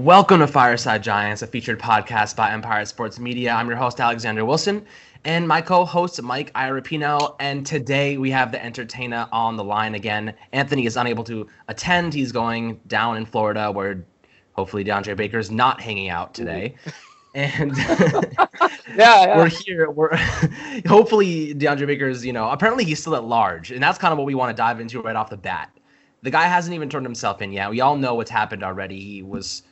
Welcome to Fireside Giants, a featured podcast by Empire Sports Media. I'm your host, Alexander Wilson, and my co-host, Mike Irapino. And today we have the entertainer on the line again. Anthony is unable to attend. He's going down in Florida, where hopefully DeAndre Baker is not hanging out today. And we're here. Hopefully DeAndre Baker is, apparently he's still at large. And that's kind of what we want to dive into right off the bat. The guy hasn't even turned himself in yet. We all know what's happened already. He was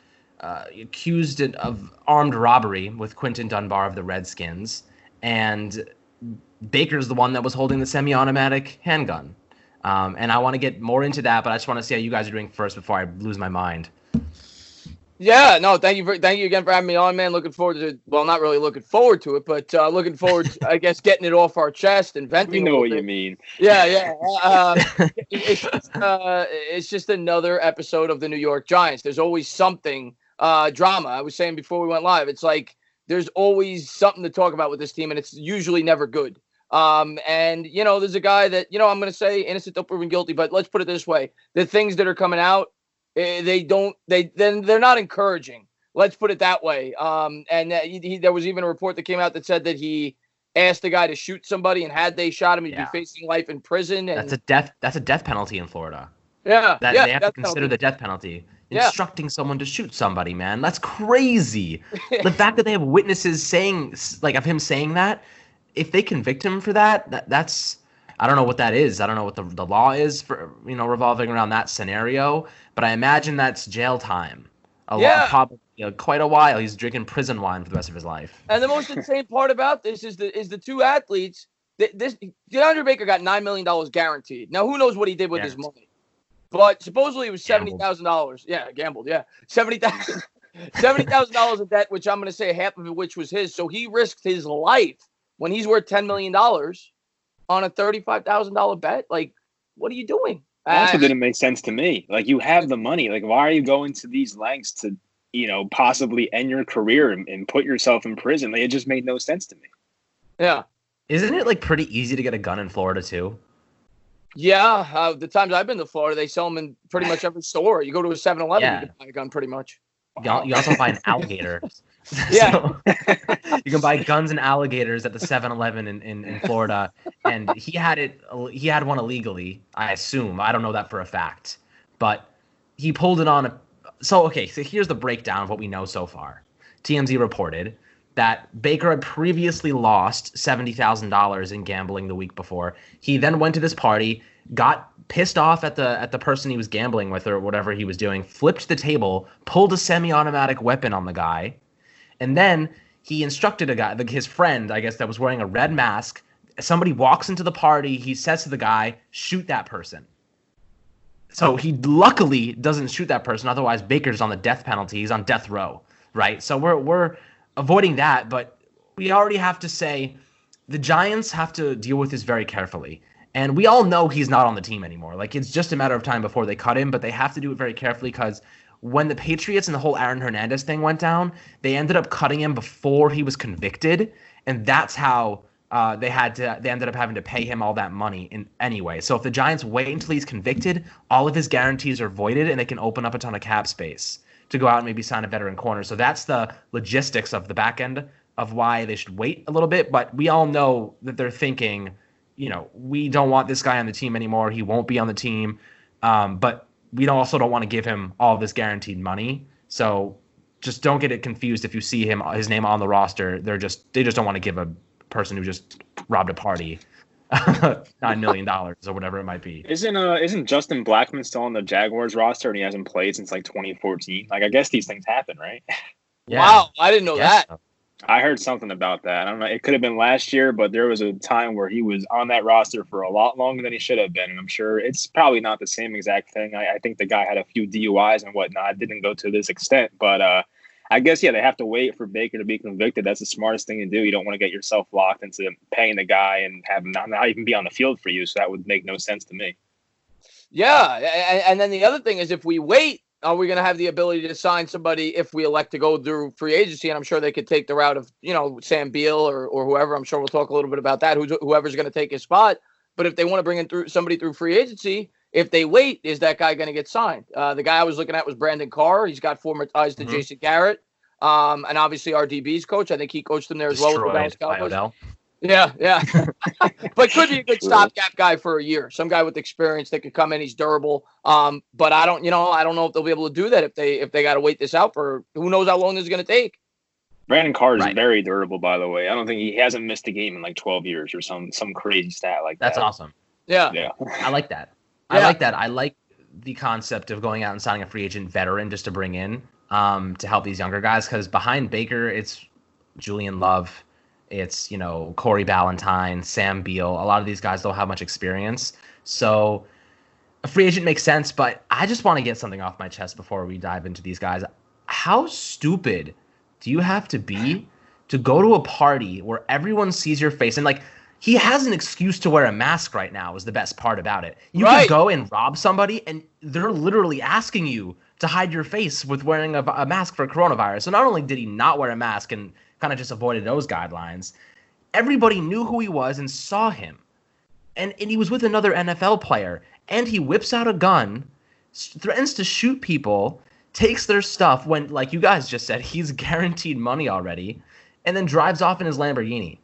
accused of armed robbery with Quinton Dunbar of the Redskins, and Baker's the one that was holding the semi-automatic handgun. And I want to get more into that, but I just want to see how you guys are doing first before I lose my mind. Yeah, no, thank you again for having me on, man. Looking forward to, well, not really looking forward to it, but looking forward to, I guess, getting it off our chest and venting. We know what you mean. Yeah. It's just another episode of the New York Giants. There's always something, drama. I was saying before we went live, it's like there's always something to talk about with this team, and it's usually never good. And, there's a guy that, I'm going to say innocent till proven guilty, but let's put it this way. The things that are coming out, they're not encouraging. Let's put it that way. There was even a report that came out that said that he asked the guy to shoot somebody, and had they shot him, he'd be facing life in prison. And That's a death penalty in Florida. They have to consider the death penalty. Instructing someone to shoot somebody, man. That's crazy. The fact that they have witnesses saying, of him saying that, if they convict him for that's I don't know what that is. I don't know what the law is for, revolving around that scenario, but I imagine that's jail time. Probably quite a while. He's drinking prison wine for the rest of his life. And the most insane part about this is the two athletes. DeAndre Baker got $9 million guaranteed. Now, who knows what he did with his money? But supposedly it was $70,000. Yeah, gambled. Yeah, $70,000 of debt, which I'm going to say half of it, which was his. So he risked his life when he's worth $10 million on a $35,000 bet. Like, what are you doing? That's what didn't make sense to me. Like, you have the money. Like, why are you going to these lengths to, possibly end your career and put yourself in prison? Like, it just made no sense to me. Yeah. Isn't it pretty easy to get a gun in Florida too? Yeah, the times I've been to Florida, they sell them in pretty much every store. You go to a 7-Eleven, you can buy a gun pretty much. You also buy an alligator. Yeah. So, you can buy guns and alligators at the 7-Eleven in Florida. And he had one illegally, I assume. I don't know that for a fact. But he pulled it on. So here's the breakdown of what we know so far. TMZ reported that Baker had previously lost $70,000 in gambling the week before. He then went to this party, got pissed off at the person he was gambling with or whatever he was doing, flipped the table, pulled a semi-automatic weapon on the guy, and then he instructed a guy, his friend, I guess, that was wearing a red mask. Somebody walks into the party, he says to the guy, shoot that person. So he luckily doesn't shoot that person, otherwise Baker's on the death penalty. He's on death row, right? So we're avoiding that, but we already have to say the Giants have to deal with this very carefully. And we all know he's not on the team anymore. Like, it's just a matter of time before they cut him, but they have to do it very carefully because when the Patriots and the whole Aaron Hernandez thing went down, they ended up cutting him before he was convicted, and that's how they ended up having to pay him all that money anyway. So if the Giants wait until he's convicted, all of his guarantees are voided, and they can open up a ton of cap space to go out and maybe sign a veteran corner. So that's the logistics of the back end of why they should wait a little bit. But we all know that they're thinking, we don't want this guy on the team anymore. He won't be on the team. But we also don't want to give him all of this guaranteed money. So just don't get it confused if you see his name on the roster. They just don't want to give a person who just robbed a party $9 million or whatever it might be. Isn't Justin Blackmon still on the Jaguars roster and he hasn't played since 2014? Like, I guess these things happen, right? Yeah. Wow, I didn't know that. I heard something about that. I don't know. It could have been last year, but there was a time where he was on that roster for a lot longer than he should have been. And I'm sure it's probably not the same exact thing. I think the guy had a few DUIs and whatnot. It didn't go to this extent, but I guess, they have to wait for Baker to be convicted. That's the smartest thing to do. You don't want to get yourself locked into paying the guy and have him not even be on the field for you. So that would make no sense to me. Yeah. And then the other thing is, if we wait, are we going to have the ability to sign somebody if we elect to go through free agency? And I'm sure they could take the route of, Sam Beal or whoever. I'm sure we'll talk a little bit about that, whoever's going to take his spot. But if they want to bring in somebody through free agency, if they wait, is that guy going to get signed? The guy I was looking at was Brandon Carr. He's got former ties to Jason Garrett. And obviously our DB's coach. I think he coached them there as well with the Dallas Cowboys. Yeah. But could be a good stopgap guy for a year. Some guy with experience that could come in. He's durable. But I don't know if they'll be able to do that if they got to wait this out for who knows how long this is going to take. Brandon Carr is very durable, by the way. I don't think he hasn't missed a game in like 12 years or some crazy stat like that. That's awesome. Yeah. I like that. I like that. I like the concept of going out and signing a free agent veteran just to bring in to help these younger guys, because behind Baker, it's Julian Love, it's, Corey Ballantyne, Sam Beal. A lot of these guys don't have much experience. So a free agent makes sense, but I just want to get something off my chest before we dive into these guys. How stupid do you have to be to go to a party where everyone sees your face? And he has an excuse to wear a mask right now is the best part about it. You can go and rob somebody and they're literally asking you to hide your face with wearing a mask for coronavirus. So not only did he not wear a mask and kind of just avoided those guidelines, everybody knew who he was and saw him. And he was with another NFL player, and he whips out a gun, threatens to shoot people, takes their stuff when, like you guys just said, he's guaranteed money already, and then drives off in his Lamborghini.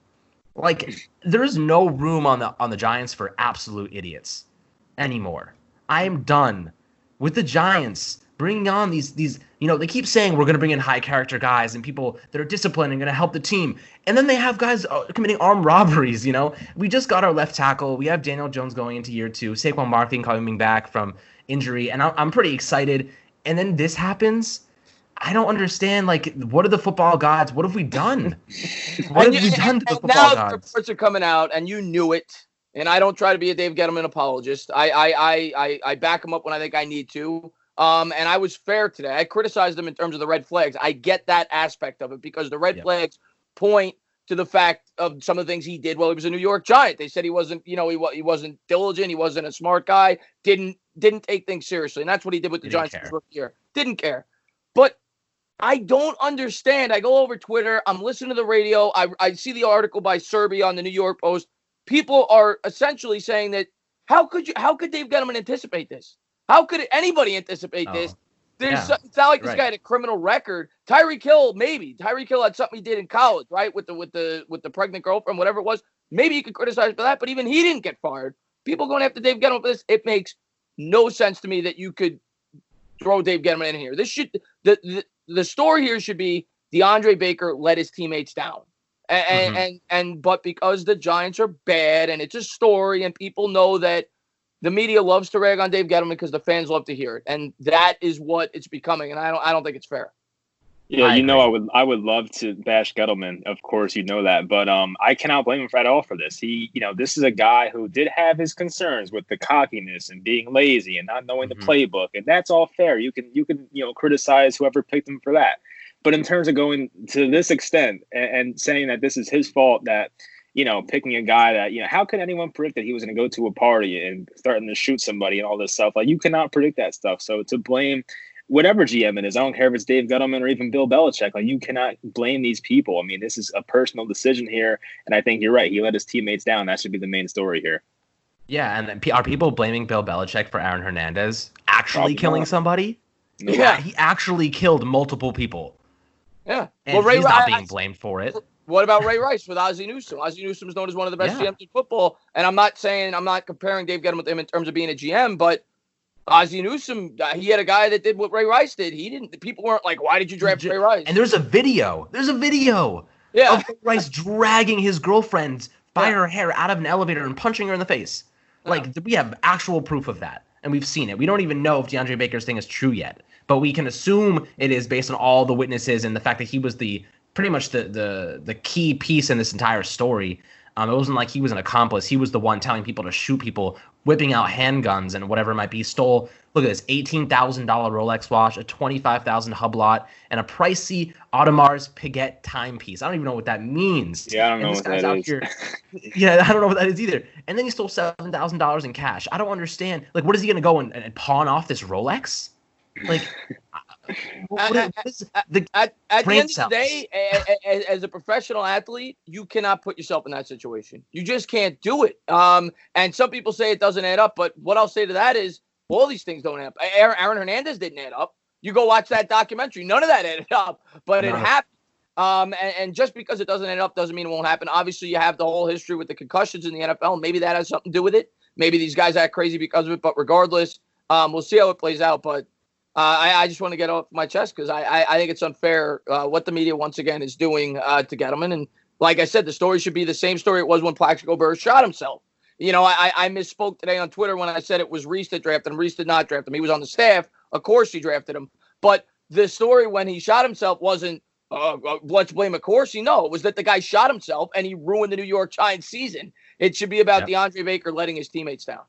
There's no room on the Giants for absolute idiots anymore. I am done with the Giants bringing on these they keep saying we're going to bring in high character guys and people that are disciplined and going to help the team. And then they have guys committing armed robberies, We just got our left tackle. We have Daniel Jones going into year 2. Saquon Barkley coming back from injury. And I'm pretty excited. And then this happens. I don't understand, what are the football gods? What have we done? What have we done to the football gods? Now the reports are coming out, and you knew it. And I don't try to be a Dave Gettleman apologist. I back him up when I think I need to. And I was fair today. I criticized him in terms of the red flags. I get that aspect of it because the red flags point to the fact of some of the things he did while he was a New York Giant. They said he wasn't, he wasn't diligent. He wasn't a smart guy. Didn't take things seriously. And that's what he did with the Giants this rookie year. Didn't care. But I don't understand. I go over Twitter. I'm listening to the radio. I see the article by Serby on the New York Post. People are essentially saying that how could Dave Gettleman anticipate this? How could anybody anticipate this? It's not like this guy had a criminal record. Tyreek Hill, maybe. Tyreek Hill had something he did in college, right? With the pregnant girlfriend, whatever it was. Maybe you could criticize for that, but even he didn't get fired. People going after Dave Gettleman for this. It makes no sense to me that you could throw Dave Gettleman in here. This should the story here should be DeAndre Baker let his teammates down. But because the Giants are bad and it's a story and people know that the media loves to rag on Dave Gettleman because the fans love to hear it, and that is what it's becoming. And I don't think it's fair. Yeah, I would love to bash Gettleman. Of course, that, but I cannot blame him at all for this. He, this is a guy who did have his concerns with the cockiness and being lazy and not knowing the playbook, and that's all fair. You can criticize whoever picked him for that, but in terms of going to this extent and saying that this is his fault that. Picking a guy that, how could anyone predict that he was going to go to a party and starting to shoot somebody and all this stuff? You cannot predict that stuff. So to blame whatever GM it is, I don't care if it's Dave Gettleman or even Bill Belichick, you cannot blame these people. I mean, this is a personal decision here. And I think you're right. He let his teammates down. That should be the main story here. Yeah. And are people blaming Bill Belichick for Aaron Hernandez actually killing somebody? No. Yeah. He actually killed multiple people. Yeah. And he's not being blamed for it. What about Ray Rice with Ozzie Newsome? Ozzie Newsome is known as one of the best GMs in football. And I'm not comparing Dave Gettleman with him in terms of being a GM, but Ozzie Newsome, he had a guy that did what Ray Rice did. People weren't like, why did you draft Ray Rice? And there's a video of Ray Rice dragging his girlfriend by her hair out of an elevator and punching her in the face. We have actual proof of that. And we've seen it. We don't even know if DeAndre Baker's thing is true yet, but we can assume it is based on all the witnesses and the fact that he was pretty much the key piece in this entire story. It wasn't like he was an accomplice. He was the one telling people to shoot people, whipping out handguns and whatever it might be. Stole, look at this, $18,000 Rolex watch, a $25,000 Hublot, and a pricey Audemars Piguet timepiece. I don't even know what that means. Yeah, I don't know what that is. I don't know what that is either. And then he stole $7,000 in cash. I don't understand. What is he going to go and pawn off this Rolex? What is the At the brain end of the day, as a professional athlete, you cannot put yourself in that situation. You just can't do it. And some people say it doesn't add up, but what I'll say to that is all these things don't add up. Aaron Hernandez didn't add up. You go watch that documentary. None of that added up, but it happened. And just because it doesn't add up doesn't mean it won't happen. Obviously, you have the whole history with the concussions in the NFL. Maybe that has something to do with it. Maybe these guys act crazy because of it. But regardless, we'll see how it plays out. But I just want to get off my chest because I think it's unfair what the media once again is doing to Gettleman. And like I said, the story should be the same story it was when Plaxico Burress shot himself. You know, I misspoke today on Twitter when I said it was Reese that drafted him. Reese did not draft him. He was on the staff. Of course he drafted him. But the story when he shot himself wasn't, let's blame Accorsi. No, it was that the guy shot himself and he ruined the New York Giants season. It should be about DeAndre Baker letting his teammates down.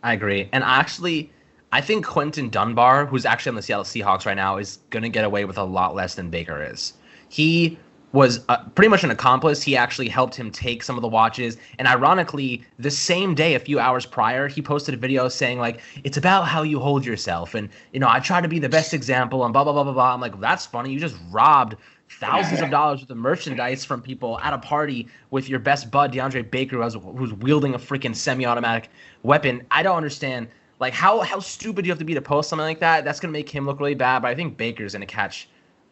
I agree. And I think Quentin Dunbar, who's actually on the Seattle Seahawks right now, is going to get away with a lot less than Baker is. He was pretty much an accomplice. He actually helped him take some of the watches. And ironically, the same day, a few hours prior, he posted a video saying, like, it's about how you hold yourself. And, you know, I try to be the best example and blah, blah, blah, blah, blah. I'm like, that's funny. You just robbed thousands of dollars worth of merchandise from people at a party with your best bud, DeAndre Baker, who's wielding a freaking semi-automatic weapon. I don't understand. Like, how stupid do you have to be to post something like that? That's going to make him look really bad. But I think Baker's going to catch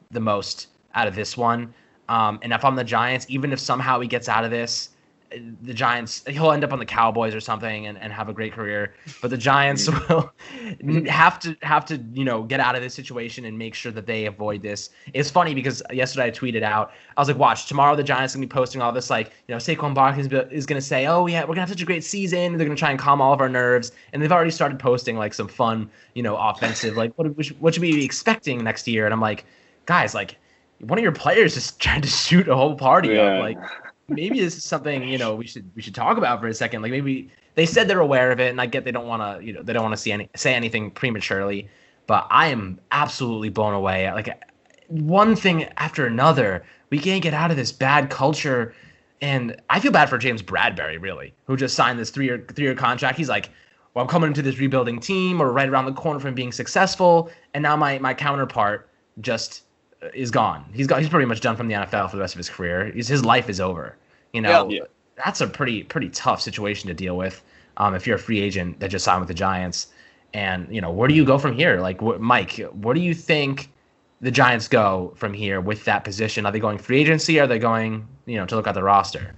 the most out of this one. And if I'm the Giants, even if somehow he gets out of this, the Giants, he'll end up on the Cowboys or something and have a great career. But the Giants will have to, you know, get out of this situation and make sure that they avoid this. It's funny because yesterday I tweeted out, I was like, watch, tomorrow the Giants are going to be posting all this, like, you know, Saquon Barkley is going to say, oh, yeah, we're going to have such a great season. They're going to try and calm all of our nerves. And they've already started posting, like, some fun, you know, offensive, like, what should we be expecting next year? And I'm like, guys, like, one of your players is trying to shoot a whole party up. Like, maybe this is something, you know, we should talk about for a second. Like, maybe they said they're aware of it, and I get they don't want to, you know, they don't want to say anything prematurely. But I am absolutely blown away. Like, one thing after another, we can't get out of this bad culture. And I feel bad for James Bradberry, really, who just signed this three-year contract. He's like, well, I'm coming into this rebuilding team, or right around the corner from being successful, and now my counterpart just is gone. He's pretty much done from the NFL for the rest of his career. His life is over. You know, that's a pretty tough situation to deal with if you're a free agent that just signed with the Giants. And, you know, where do you go from here? Like, Mike, where do you think the Giants go from here with that position? Are they going free agency? Or are they going, you know, to look at the roster?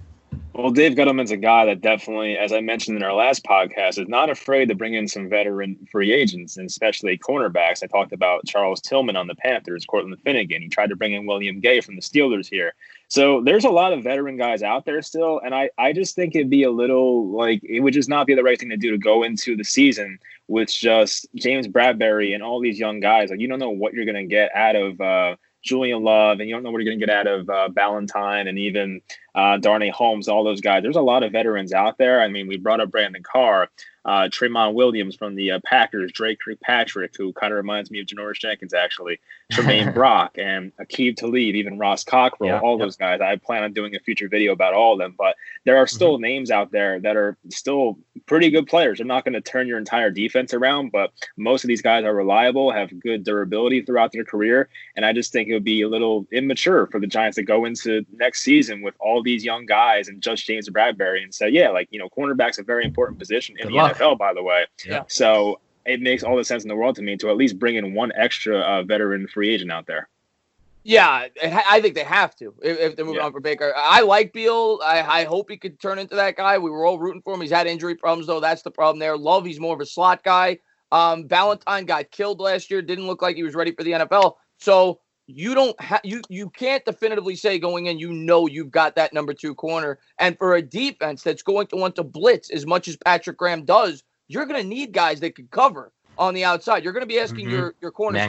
Well, Dave Gettleman's a guy that definitely, as I mentioned in our last podcast, is not afraid to bring in some veteran free agents, and especially cornerbacks. I talked about Charles Tillman on the Panthers, Cortland Finnegan. He tried to bring in William Gay from the Steelers here. So there's a lot of veteran guys out there still, and I just think it'd be a little, like, it would just not be the right thing to do to go into the season with just James Bradberry and all these young guys. Like, you don't know what you're going to get out of Julian Love, and you don't know what you're going to get out of Ballantyne and even Darnay Holmes, all those guys. There's a lot of veterans out there. I mean, we brought up Brandon Carr, Tremont Williams from the Packers, Drake Kirkpatrick, who kind of reminds me of Janoris Jenkins, actually, Tremaine Brock, and Aqib Talib, even Ross Cockrell, all those guys. I plan on doing a future video about all of them, but there are still names out there that are still pretty good players. They're not going to turn your entire defense around, but most of these guys are reliable, have good durability throughout their career, and I just think it would be a little immature for the Giants to go into next season with all these young guys and just James Bradberry and say, yeah, like, you know, cornerback's a very important position in the NFL, by the way. Yeah. So it makes all the sense in the world to me to at least bring in one extra veteran free agent out there. Yeah, I think they have to if they're moving on for Baker. I like Beal. I hope he could turn into that guy. We were all rooting for him. He's had injury problems, though. That's the problem there. Love, he's more of a slot guy. Ballantyne got killed last year. Didn't look like he was ready for the NFL. So you don't you can't definitively say going in, you know, you've got that number 2 corner. And for a defense that's going to want to blitz as much as Patrick Graham does, you're going to need guys that can cover on the outside. You're going to be asking your corners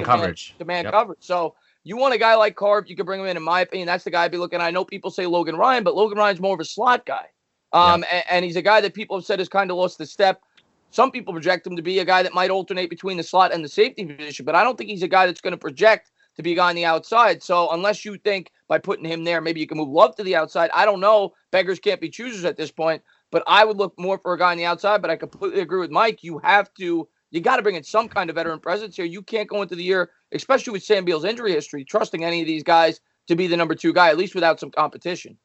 to man coverage. So you want a guy like Carr, you can bring him in my opinion. That's the guy I'd be looking at. I know people say Logan Ryan, but Logan Ryan's more of a slot guy. And he's a guy that people have said has kind of lost the step. Some people project him to be a guy that might alternate between the slot and the safety position, but I don't think he's a guy that's going to project to be a guy on the outside. So unless you think by putting him there, maybe you can move Love to the outside. I don't know. Beggars can't be choosers at this point, but I would look more for a guy on the outside. But I completely agree with Mike. You have to You got to bring in some kind of veteran presence here. You can't go into the year, especially with Sam Beal's injury history, trusting any of these guys to be the number 2 guy, at least without some competition.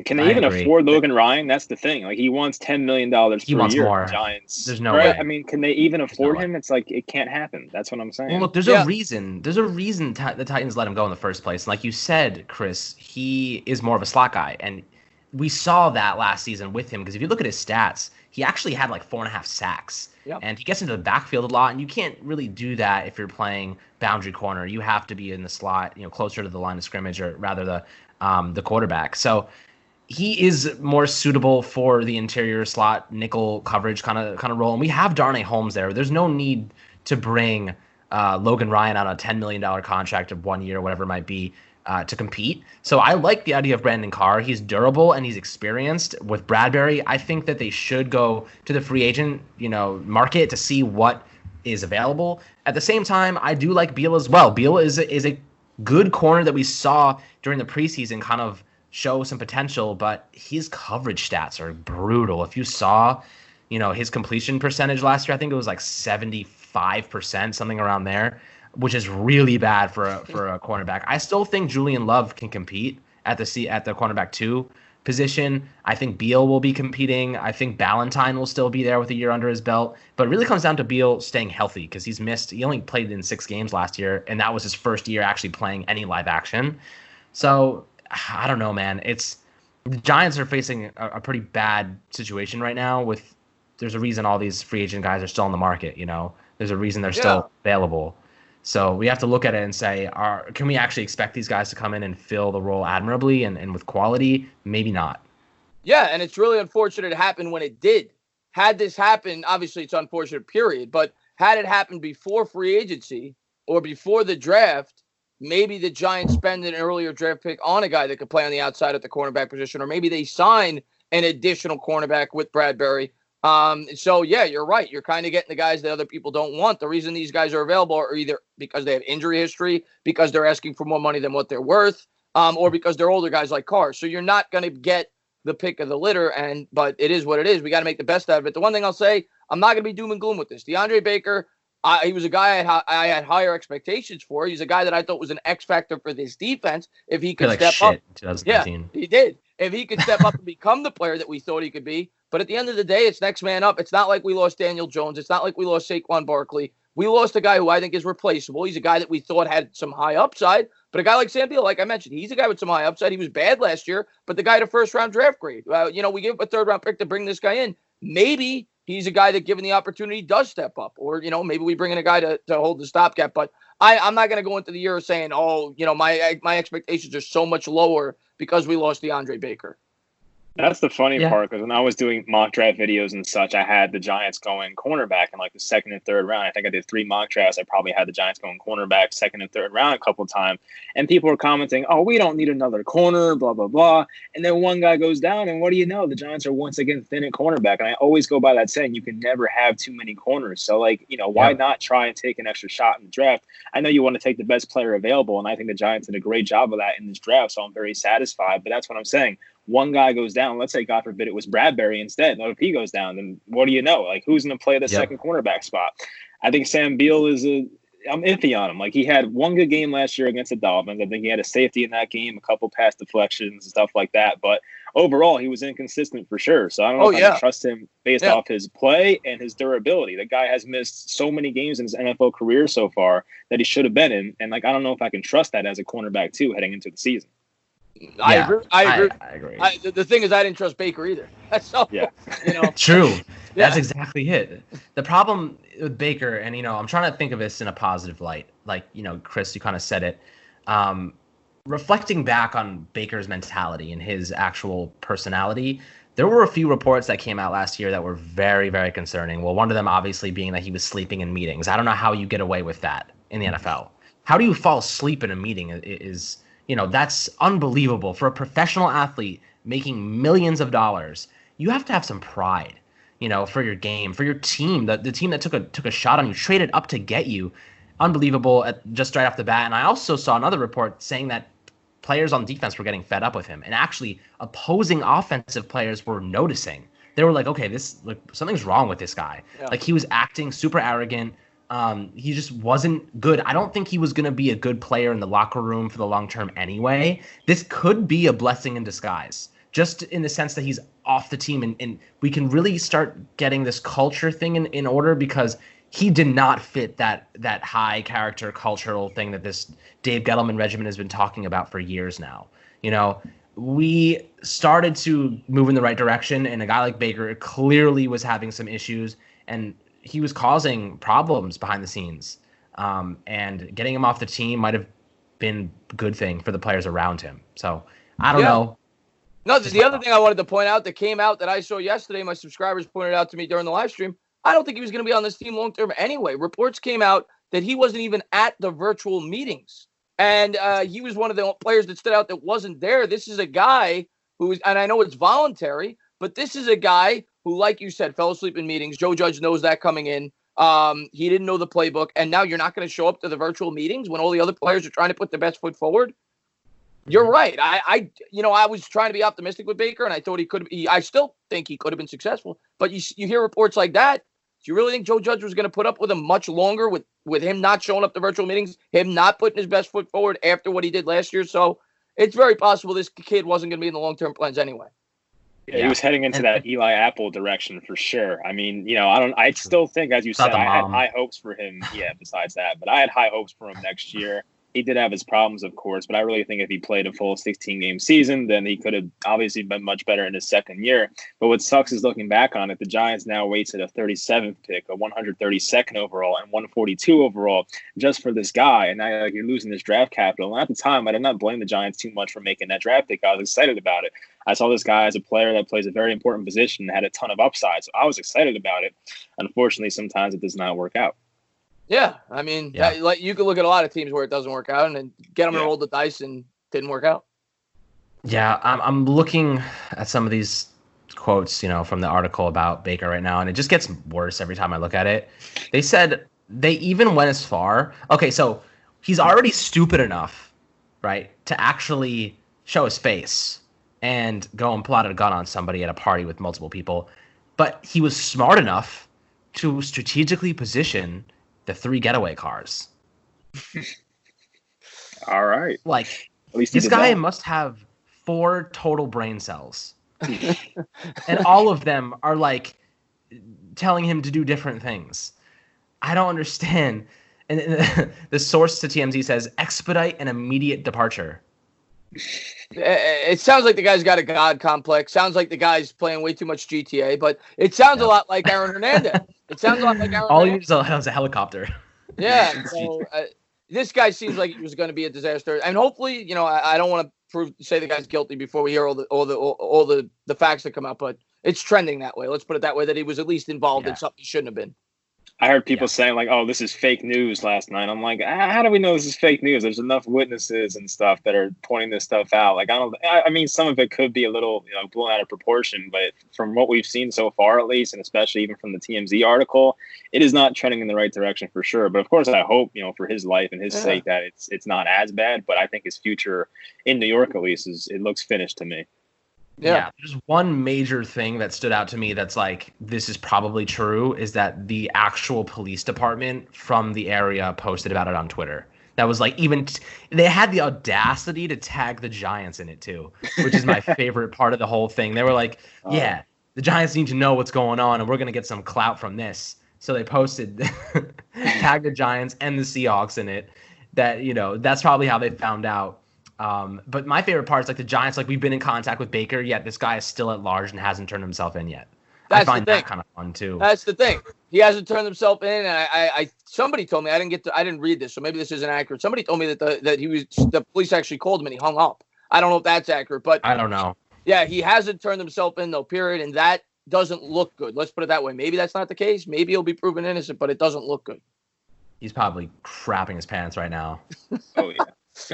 Can they even afford Logan Ryan? That's the thing. Like, he wants $10 million per year. He wants more. Giants. There's no way. I mean, can they even afford him? It's like, it can't happen. That's what I'm saying. Well, look, there's a reason. There's a reason the Titans let him go in the first place. And like you said, Chris, he is more of a slot guy. And we saw that last season with him, because if you look at his stats, he actually had like 4.5 sacks. Yep. And he gets into the backfield a lot, and you can't really do that if you're playing boundary corner. You have to be in the slot, closer to the line of scrimmage, or rather the quarterback. So he is more suitable for the interior slot nickel coverage kind of role. And we have Darnay Holmes there. There's no need to bring Logan Ryan on a $10 million contract of 1 year, whatever it might be, to compete. So I like the idea of Brandon Carr. He's durable and he's experienced. With Bradbury, I think that they should go to the free agent, market to see what is available. At the same time, I do like Beal as well. Beal is a good corner that we saw during the preseason kind of show some potential, but his coverage stats are brutal. If you saw, his completion percentage last year, I think it was like 75%, something around there, which is really bad for a cornerback. I still think Julian Love can compete at the cornerback 2 position. I think Beal will be competing. I think Ballantyne will still be there with a year under his belt. But it really comes down to Beal staying healthy, because he only played in 6 games last year, and that was his first year actually playing any live action. So I don't know, man. The Giants are facing a pretty bad situation right now. There's a reason all these free agent guys are still on the market. There's a reason they're still available. So we have to look at it and say, can we actually expect these guys to come in and fill the role admirably and with quality? Maybe not. Yeah, and it's really unfortunate it happened when it did. Had this happened, obviously it's unfortunate, period. But had it happened before free agency or before the draft, maybe the Giants spend an earlier draft pick on a guy that could play on the outside at the cornerback position, or maybe they sign an additional cornerback with Bradbury. So, yeah, you're right. You're kind of getting the guys that other people don't want. The reason these guys are available are either because they have injury history, because they're asking for more money than what they're worth, or because they're older guys like Carr. So you're not going to get the pick of the litter, but it is what it is. We got to make the best out of it. The one thing I'll say, I'm not going to be doom and gloom with this. DeAndre Baker, he was a guy I had higher expectations for. He's a guy that I thought was an X factor for this defense. If he could step up, 2019. Yeah, he did. If he could step up and become the player that we thought he could be. But at the end of the day, it's next man up. It's not like we lost Daniel Jones. It's not like we lost Saquon Barkley. We lost a guy who I think is replaceable. He's a guy that we thought had some high upside. But a guy like Sam Beal, like I mentioned, he's a guy with some high upside. He was bad last year, but the guy at a first-round draft grade. We give up a third-round pick to bring this guy in. Maybe he's a guy that, given the opportunity, does step up. Or, maybe we bring in a guy to hold the stopgap. But I'm not going to go into the year saying, my expectations are so much lower because we lost DeAndre Baker. That's the funny part, because when I was doing mock draft videos and such, I had the Giants going cornerback in like the 2nd and 3rd round. I think I did 3 mock drafts. I probably had the Giants going cornerback 2nd and 3rd round a couple of times. And people were commenting, oh, we don't need another corner, blah, blah, blah. And then one guy goes down, and what do you know? The Giants are once again thin at cornerback. And I always go by that saying, you can never have too many corners. So, why not try and take an extra shot in the draft? I know you want to take the best player available, and I think the Giants did a great job of that in this draft, so I'm very satisfied. But that's what I'm saying. One guy goes down, let's say, God forbid, it was Bradbury instead. If he goes down, then what do you know? Who's going to play the second cornerback spot? I think Sam Beal I'm iffy on him. He had one good game last year against the Dolphins. I think he had a safety in that game, a couple pass deflections and stuff like that. But overall, he was inconsistent for sure. So I don't know if I can trust him based off his play and his durability. The guy has missed so many games in his NFL career so far that he should have been in. And I don't know if I can trust that as a cornerback too heading into the season. I agree. I agree. The thing is, I didn't trust Baker either. So, True. That's exactly it. The problem with Baker, and, I'm trying to think of this in a positive light. Chris, you kind of said it. Reflecting back on Baker's mentality and his actual personality, there were a few reports that came out last year that were very, very concerning. Well, one of them obviously being that he was sleeping in meetings. I don't know how you get away with that in the NFL. How do you fall asleep in a meeting is that's unbelievable. For a professional athlete making millions of dollars, you have to have some pride, for your game, for your team, the team that took a shot on you, traded up to get you. Unbelievable just right off the bat. And I also saw another report saying that players on defense were getting fed up with him. And actually, opposing offensive players were noticing they were like, okay, something's wrong with this guy. Yeah. Like he was acting super arrogant. He just wasn't good. I don't think he was going to be a good player in the locker room for the long term anyway. This could be a blessing in disguise, just in the sense that he's off the team and we can really start getting this culture thing in order, because he did not fit that high character cultural thing that this Dave Gettleman regimen has been talking about for years now. We started to move in the right direction, and a guy like Baker clearly was having some issues, and he was causing problems behind the scenes. And getting him off the team might have been a good thing for the players around him. So I don't know. No, the other thing I wanted to point out that came out that I saw yesterday, my subscribers pointed out to me during the live stream, I don't think he was going to be on this team long term anyway. Reports came out that he wasn't even at the virtual meetings. And he was one of the players that stood out that wasn't there. This is a guy who is, and I know it's voluntary, but this is a guy who, like you said, fell asleep in meetings. Joe Judge knows that coming in. He didn't know the playbook. And now you're not going to show up to the virtual meetings when all the other players are trying to put their best foot forward. You're right. I was trying to be optimistic with Baker, and I thought I still think he could have been successful. But you hear reports like that. Do you really think Joe Judge was going to put up with him much longer with him not showing up to virtual meetings, him not putting his best foot forward after what he did last year? So it's very possible this kid wasn't going to be in the long-term plans anyway. Yeah, he was heading into that Eli Apple direction for sure. I mean, I still think, as you said, I had high hopes for him. Yeah, besides that, but I had high hopes for him next year. He did have his problems, of course, but I really think if he played a full 16-game season, then he could have obviously been much better in his second year. But what sucks is looking back on it, the Giants now wasted a 37th pick, a 132nd overall, and 142 overall just for this guy. And now you're losing this draft capital. And at the time, I did not blame the Giants too much for making that draft pick. I was excited about it. I saw this guy as a player that plays a very important position and had a ton of upside. So I was excited about it. Unfortunately, sometimes it does not work out. Yeah, I mean, like you could look at a lot of teams where it doesn't work out and then get them to roll the dice and didn't work out. Yeah, I'm looking at some of these quotes, from the article about Baker right now, and it just gets worse every time I look at it. They said they even went as far. Okay, so he's already stupid enough, right, to actually show his face and go and pull out a gun on somebody at a party with multiple people. But he was smart enough to strategically position the 3 getaway cars. All right. Like, at least this guy must have 4 total brain cells. And all of them are like telling him to do different things. I don't understand. And the source to TMZ says, expedite an immediate departure. It sounds like the guy's got a God complex. Sounds like the guy's playing way too much GTA, but it sounds a lot like Aaron Hernandez. It sounds a lot like Aaron All Hernandez. he needs is a helicopter. Yeah. So this guy seems like he was going to be a disaster. And hopefully, I don't want to say the guy's guilty before we hear all the facts that come out, but it's trending that way. Let's put it that way, that he was at least involved in something he shouldn't have been. I heard people saying like, "Oh, this is fake news" last night. I'm like, how do we know this is fake news? There's enough witnesses and stuff that are pointing this stuff out. Like, I mean, some of it could be a little, blown out of proportion, but from what we've seen so far, at least, and especially even from the TMZ article, it is not trending in the right direction for sure. But of course, I hope, for his life and his sake that it's not as bad. But I think his future in New York, at least, it looks finished to me. Yeah, there's one major thing that stood out to me that's like, this is probably true, is that the actual police department from the area posted about it on Twitter. That was like, they had the audacity to tag the Giants in it too, which is my favorite part of the whole thing. They were like, the Giants need to know what's going on and we're going to get some clout from this. So they posted, tag the Giants and the Seahawks in it. That, that's probably how they found out. But my favorite part is like the Giants, like we've been in contact with Baker, yet this guy is still at large and hasn't turned himself in yet. I find that kind of fun too. That's the thing. He hasn't turned himself in, and I somebody told me I didn't read this, so maybe this isn't accurate. Somebody told me that the police actually called him and he hung up. I don't know if that's accurate, but I don't know. Yeah, he hasn't turned himself in though. Period, and that doesn't look good. Let's put it that way. Maybe that's not the case. Maybe he'll be proven innocent, but it doesn't look good. He's probably crapping his pants right now. Oh yeah.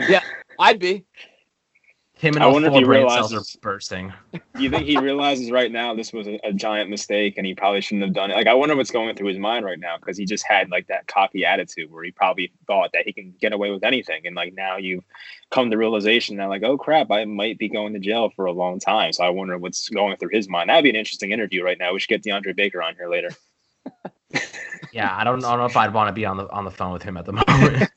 Yeah, I'd be. Him and I all wonder if 4 he brain cells are realizes. bursting. You think he realizes right now this was a giant mistake and he probably shouldn't have done it? Like, I wonder what's going through his mind right now, because he just had like that cocky attitude where he probably thought that he can get away with anything. And like now you've come to realization that like, oh crap, I might be going to jail for a long time. So I wonder what's going through his mind. That'd be an interesting interview right now. We should get DeAndre Baker on here later. Yeah, I don't know if I'd want to be on the phone with him at the moment.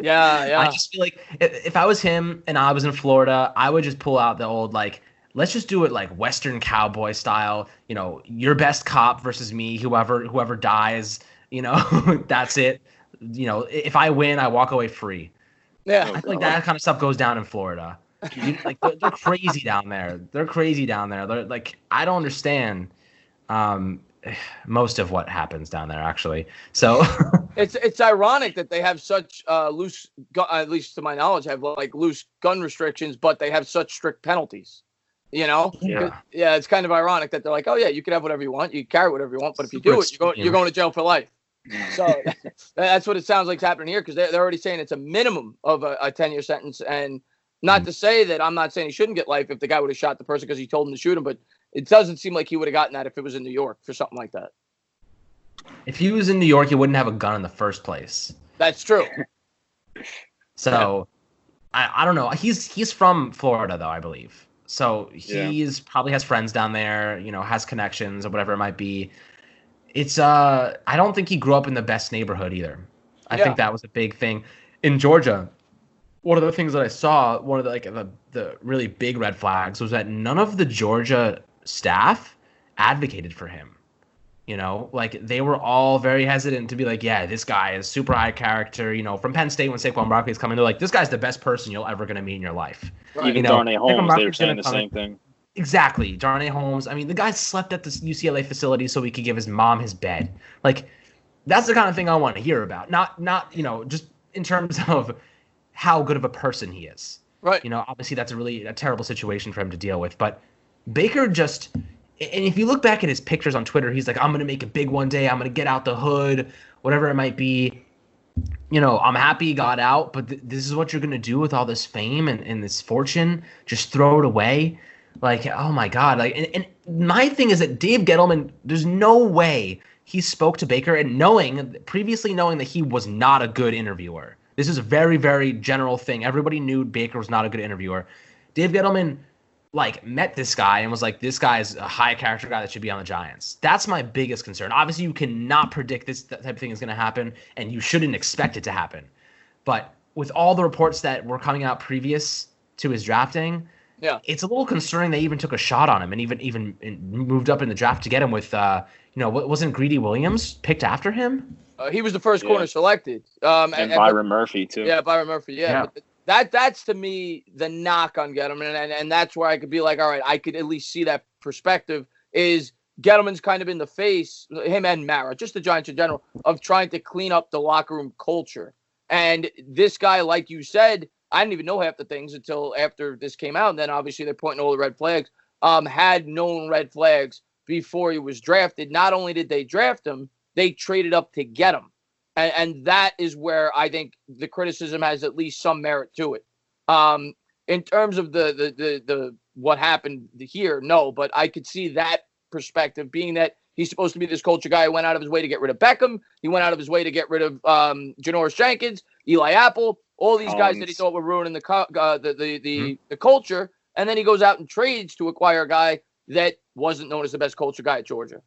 Yeah. I just feel like if I was him and I was in Florida, I would just pull out the old, like, let's just do it like Western cowboy style. You know, your best cop versus me. Whoever dies, you know, that's it. You know, if I win, I walk away free. Yeah. I feel like that kind of stuff goes down in Florida. Like they're crazy down there. They're crazy down there. They're like, I don't understand most of what happens down there, actually. So It's ironic that they have such loose, at least to my knowledge, have like loose gun restrictions, but they have such strict penalties. You know, Yeah. It's kind of ironic that they're like, oh yeah, you can have whatever you want, you can carry whatever you want, but if you do it, you're going to jail for life. So that's what it sounds like is happening here, because they're already saying it's a minimum of a 10-year sentence. And not to say that I'm not saying he shouldn't get life if the guy would have shot the person because he told him to shoot him, but it doesn't seem like he would have gotten that if it was in New York for something like that. if he was in New York, he wouldn't have a gun in the first place. That's true. So I don't know. He's from Florida though, I believe. So he's probably has friends down there, you know, has connections or whatever it might be. It's I don't think he grew up in the best neighborhood either. I think that was a big thing in Georgia. One of the things that I saw, one of the really big red flags was that none of the Georgia staff advocated for him. You know, like they were all very hesitant to be like, yeah, this guy is super high character. You know, from Penn State when Saquon Barkley's coming, they're like, this guy's the best person you're ever going to meet in your life. Right. Even Saquon Darnay Holmes, they were Barkley's saying the come same thing. Exactly. Darnay Holmes. I mean, the guy slept at the UCLA facility so he could give his mom his bed. Like, that's the kind of thing I want to hear about. Not you know, just in terms of how good of a person he is. Right. You know, obviously that's a terrible situation for him to deal with. But Baker just, and if you look back at his pictures on Twitter, he's like, I'm going to make it big one day. I'm going to get out the hood, whatever it might be. You know, I'm happy he got out, but this is what you're going to do with all this fame and this fortune. Just throw it away. Like, oh my God. Like, and my thing is that Dave Gettleman, there's no way he spoke to Baker and previously knowing that he was not a good interviewer. This is a very, very general thing. Everybody knew Baker was not a good interviewer. Dave Gettleman, like, met this guy and was like, this guy is a high character guy that should be on the Giants. That's my biggest concern. Obviously, you cannot predict this type of thing is going to happen, and you shouldn't expect it to happen. But with all the reports that were coming out previous to his drafting, it's a little concerning they even took a shot on him and even moved up in the draft to get him with, wasn't Greedy Williams picked after him? He was the first corner selected. And Byron Murphy, too. Yeah, Byron Murphy, yeah. But that's to me the knock on Gettleman, and that's where I could be like, all right, I could at least see that perspective, is Gettleman's kind of in the face, him and Mara, just the Giants in general, of trying to clean up the locker room culture. And this guy, like you said, I didn't even know half the things until after this came out, and then obviously they're pointing all the red flags, had known red flags before he was drafted. Not only did they draft him, they traded up to get him. And that is where I think the criticism has at least some merit to it. In terms of the what happened here, no, but I could see that perspective, being that he's supposed to be this culture guy who went out of his way to get rid of Beckham. He went out of his way to get rid of Janoris Jenkins, Eli Apple, all these guys that he thought were ruining the culture. And then he goes out and trades to acquire a guy that wasn't known as the best culture guy at Georgia.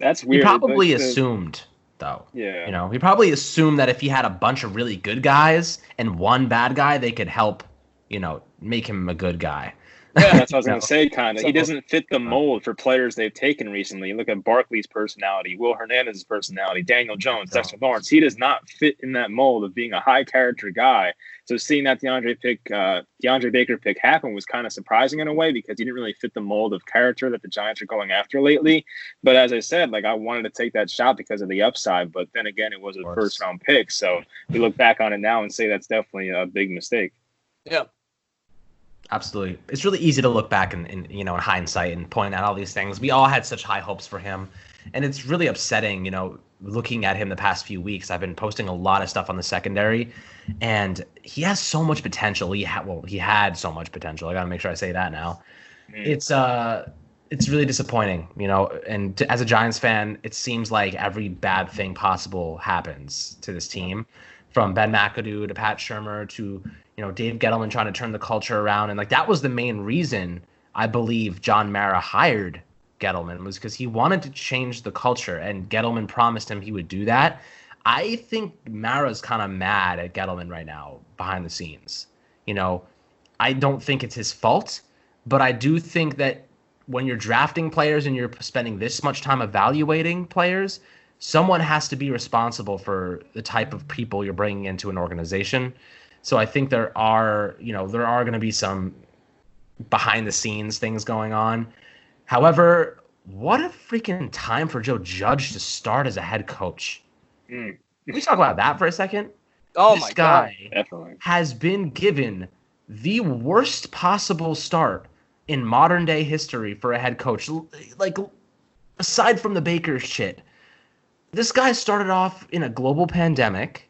That's weird. He probably assumed, though. Yeah. You know, he probably assumed that if he had a bunch of really good guys and one bad guy, they could help, you know, make him a good guy. Yeah, that's what I was going to say, kind of. He doesn't fit the mold for players they've taken recently. You look at Barkley's personality, Will Hernandez's personality, Daniel Jones, Dexter Lawrence. He does not fit in that mold of being a high-character guy. So seeing that DeAndre Baker pick happen was kind of surprising in a way, because he didn't really fit the mold of character that the Giants are going after lately. But as I said, like, I wanted to take that shot because of the upside. But then again, it was a first-round pick. So we look back on it now and say that's definitely a big mistake. Yeah. Absolutely. It's really easy to look back in hindsight and point out all these things. We all had such high hopes for him. And it's really upsetting, looking at him the past few weeks. I've been posting a lot of stuff on the secondary, and he has so much potential. He had so much potential. I got to make sure I say that now. It's really disappointing, and as a Giants fan, it seems like every bad thing possible happens to this team, from Ben McAdoo to Pat Shurmur to, Dave Gettleman trying to turn the culture around. And that was the main reason I believe John Mara hired Gettleman, was because he wanted to change the culture, and Gettleman promised him he would do that. I think Mara's kind of mad at Gettleman right now behind the scenes. I don't think it's his fault, but I do think that when you're drafting players and you're spending this much time evaluating players, someone has to be responsible for the type of people you're bringing into an organization. So I think there are going to be some behind the scenes things going on. However, what a freaking time for Joe Judge to start as a head coach. Can we talk about that for a second? Oh, this my guy Definitely has been given the worst possible start in modern day history for a head coach. Aside from the Baker shit, this guy started off in a global pandemic,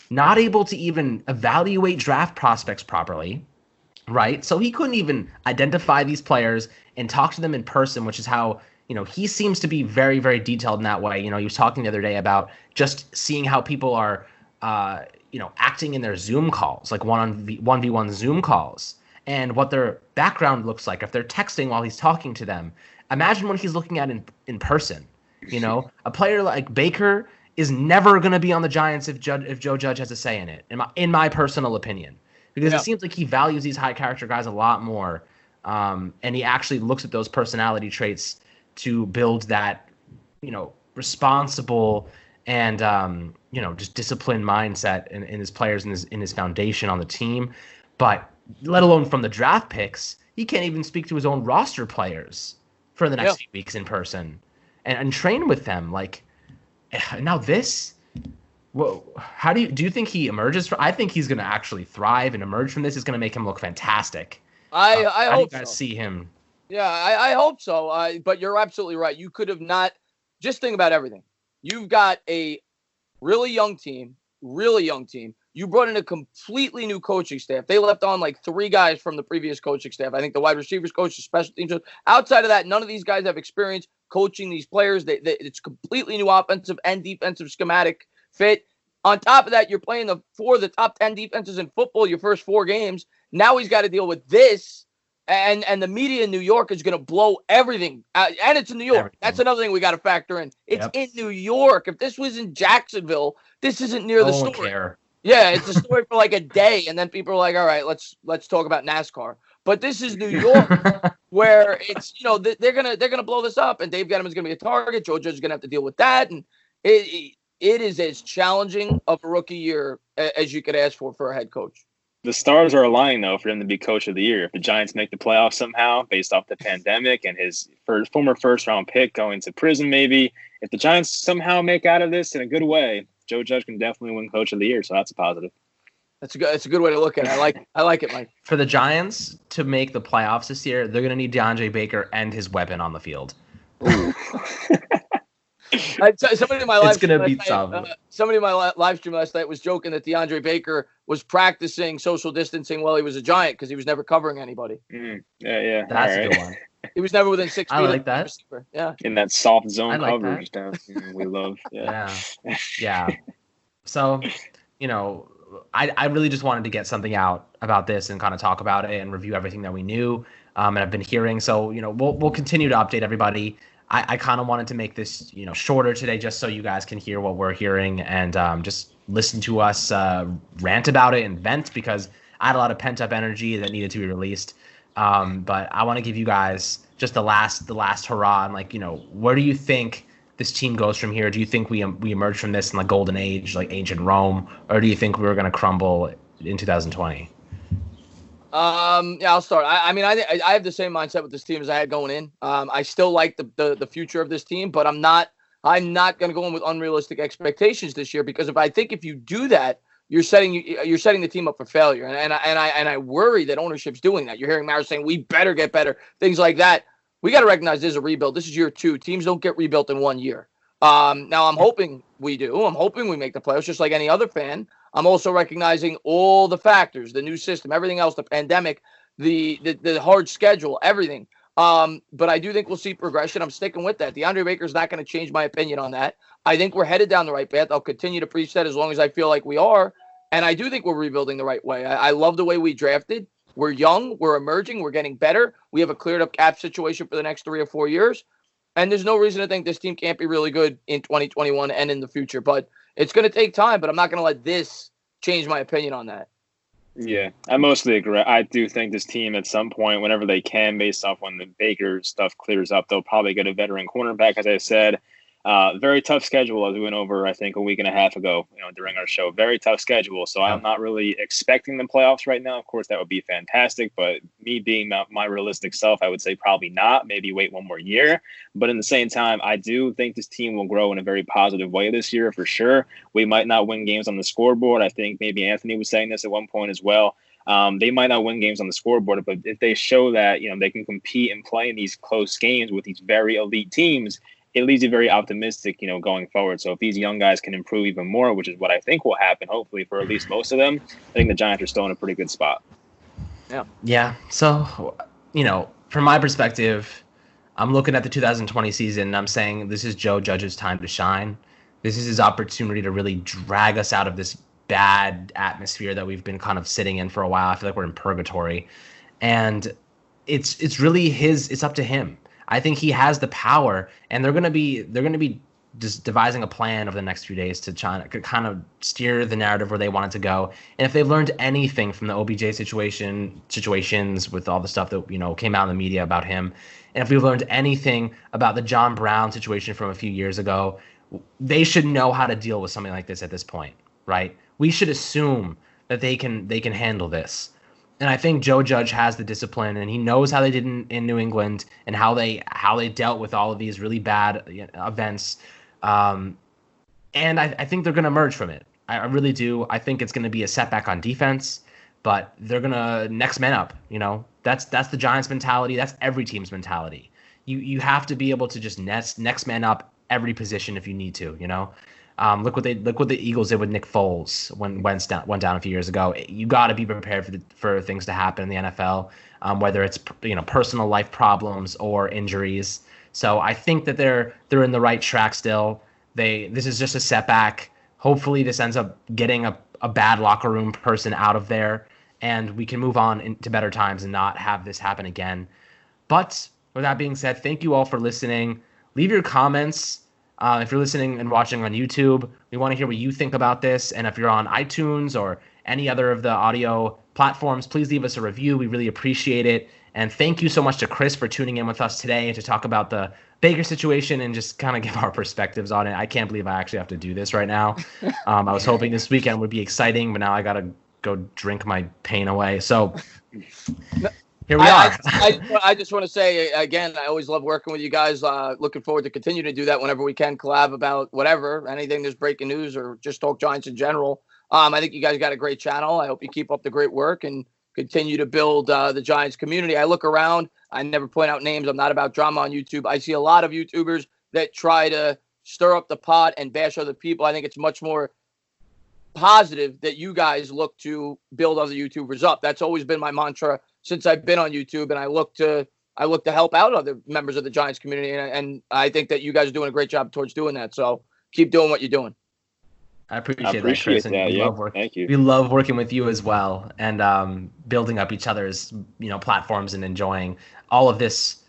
not able to even evaluate draft prospects properly, right? So he couldn't even identify these players and talk to them in person, which is how, he seems to be very, very detailed in that way. He was talking the other day about just seeing how people are, acting in their Zoom calls, like 1v1 Zoom calls, and what their background looks like if they're texting while he's talking to them. Imagine what he's looking at in person. A player like Baker is never going to be on the Giants if Joe Judge has a say in it, in my personal opinion, because it seems like he values these high character guys a lot more, and he actually looks at those personality traits to build that, responsible and just disciplined mindset in his players and in his foundation on the team. But let alone from the draft picks, he can't even speak to his own roster players for the next few weeks in person and train with them. Now this, how do you think he emerges I think he's going to actually thrive and emerge from this. Is going to make him look fantastic. I how hope do you guys so. see him? Yeah, I hope so. But you're absolutely right. You could have not. Just think about everything. You've got a really young team. You brought in a completely new coaching staff. They left on 3 guys from the previous coaching staff. I think the wide receivers coach, the special teams coach. Outside of that, none of these guys have experience coaching these players. It's completely new offensive and defensive schematic fit. On top of that, you're playing the top 10 defenses in football your first 4 games. Now he's got to deal with this. And the media in New York is going to blow everything. And it's in New York. Everything. That's another thing we got to factor in. It's in New York. If this was in Jacksonville, this isn't near the story. Care. Yeah, it's a story for a day, and then people are like, all right, let's talk about NASCAR. But this is New York, where it's they're gonna blow this up, and Dave Gettleman's gonna be a target. Joe Judge is gonna have to deal with that, and it is as challenging of a rookie year as you could ask for a head coach. The stars are aligning, though, for him to be coach of the year. If the Giants make the playoffs somehow, based off the pandemic and his former first-round pick going to prison, maybe. If the Giants somehow make out of this in a good way, Joe Judge can definitely win coach of the year, so that's a positive. That's a good way to look at it. I like it, Mike. For the Giants to make the playoffs this year, they're going to need DeAndre Baker and his weapon on the field. Somebody in my live stream last night was joking that DeAndre Baker was practicing social distancing while he was a Giant because he was never covering anybody. Yeah. That's a good one. He was never within 6 feet. I like that. Receiver. Yeah. In that soft zone like coverage stuff we love. Yeah. So, I really just wanted to get something out about this and kind of talk about it and review everything that we knew and I've been hearing. So, we'll continue to update everybody. I kind of wanted to make this, shorter today just so you guys can hear what we're hearing and just listen to us rant about it and vent, because I had a lot of pent-up energy that needed to be released. But I want to give you guys just the last hurrah and where do you think this team goes from here? Do you think we emerge from this in the golden age, like ancient Rome, or do you think we were going to crumble in 2020? I'll start. I have the same mindset with this team as I had going in. I still like the future of this team, but I'm not going to go in with unrealistic expectations this year, because if you do that, you're setting the team up for failure. And I worry that ownership's doing that. You're hearing Mara saying we better get better, things like that. we got to recognize there's a rebuild. This is year 2. Teams don't get rebuilt in 1 year. Now I'm hoping we do. I'm hoping we make the playoffs just like any other fan. I'm also recognizing all the factors, the new system, everything else, the pandemic, the hard schedule, everything. But I do think we'll see progression. I'm sticking with that. DeAndre Baker is not going to change my opinion on that. I think we're headed down the right path. I'll continue to preach that as long as I feel like we are. And I do think we're rebuilding the right way. I love the way we drafted. We're young. We're emerging. We're getting better. We have a cleared up cap situation for the next 3 or 4 years. And there's no reason to think this team can't be really good in 2021 and in the future. But it's going to take time. But I'm not going to let this change my opinion on that. Yeah, I mostly agree. I do think this team at some point, whenever they can, based off when the Baker stuff clears up, they'll probably get a veteran cornerback, as I said. Very tough schedule, as we went over, I think, a week and a half ago, during our show. Very tough schedule. So I'm not really expecting the playoffs right now. Of course, that would be fantastic. But me being my realistic self, I would say probably not. Maybe wait 1 more year. But in the same time, I do think this team will grow in a very positive way this year for sure. We might not win games on the scoreboard. I think maybe Anthony was saying this at one point as well. They might not win games on the scoreboard, but if they show that, they can compete and play in these close games with these very elite teams, it leaves you very optimistic, going forward. So if these young guys can improve even more, which is what I think will happen, hopefully for at least most of them, I think the Giants are still in a pretty good spot. Yeah. Yeah. So, from my perspective, I'm looking at the 2020 season and I'm saying this is Joe Judge's time to shine. This is his opportunity to really drag us out of this bad atmosphere that we've been kind of sitting in for a while. I feel like we're in purgatory. And it's really it's up to him. I think he has the power, and they're going to be just devising a plan over the next few days to try to kind of steer the narrative where they want it to go. And if they've learned anything from the OBJ situations with all the stuff that came out in the media about him, and if we've learned anything about the John Brown situation from a few years ago, they should know how to deal with something like this at this point, right? We should assume that they can handle this. And I think Joe Judge has the discipline, and he knows how they did in New England and how they dealt with all of these really bad events. And I think they're going to emerge from it. I really do. I think it's going to be a setback on defense, but they're going to next man up. That's the Giants mentality. That's every team's mentality. You have to be able to just next man up every position if you need to. Look what the Eagles did with Nick Foles when went down a few years ago. You got to be prepared for things to happen in the NFL, whether it's personal life problems or injuries. So I think that they're in the right track still. This is just a setback. Hopefully this ends up getting a bad locker room person out of there, and we can move on into better times and not have this happen again. But with that being said, thank you all for listening. Leave your comments. If you're listening and watching on YouTube, we want to hear what you think about this. And if you're on iTunes or any other of the audio platforms, please leave us a review. We really appreciate it. And thank you so much to Chris for tuning in with us today to talk about the Baker situation and just kind of give our perspectives on it. I can't believe I actually have to do this right now. I was hoping this weekend would be exciting, but now I got to go drink my pain away. So here we are. I just want to say, again, I always love working with you guys. Looking forward to continue to do that whenever we can, collab about whatever, anything there's breaking news or just talk Giants in general. I think you guys got a great channel. I hope you keep up the great work and continue to build the Giants community. I look around. I never point out names. I'm not about drama on YouTube. I see a lot of YouTubers that try to stir up the pot and bash other people. I think it's much more positive that you guys look to build other YouTubers up. That's always been my mantra since I've been on YouTube, and I look to help out other members of the Giants community, and I think that you guys are doing a great job towards doing that. So keep doing what you're doing. I appreciate that, Chris. And Thank you. We love working with you as well, and building up each other's platforms and enjoying all of this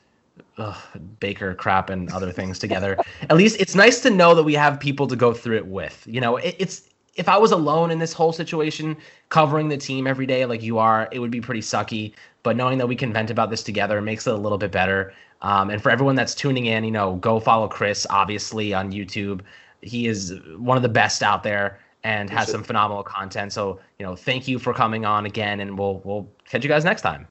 Baker crap and other things together. At least it's nice to know that we have people to go through it with. It's if I was alone in this whole situation, covering the team every day like you are, it would be pretty sucky. But knowing that we can vent about this together makes it a little bit better. And for everyone that's tuning in, go follow Chris, obviously, on YouTube. He is one of the best out there and has some phenomenal content. So, thank you for coming on again, and we'll catch you guys next time.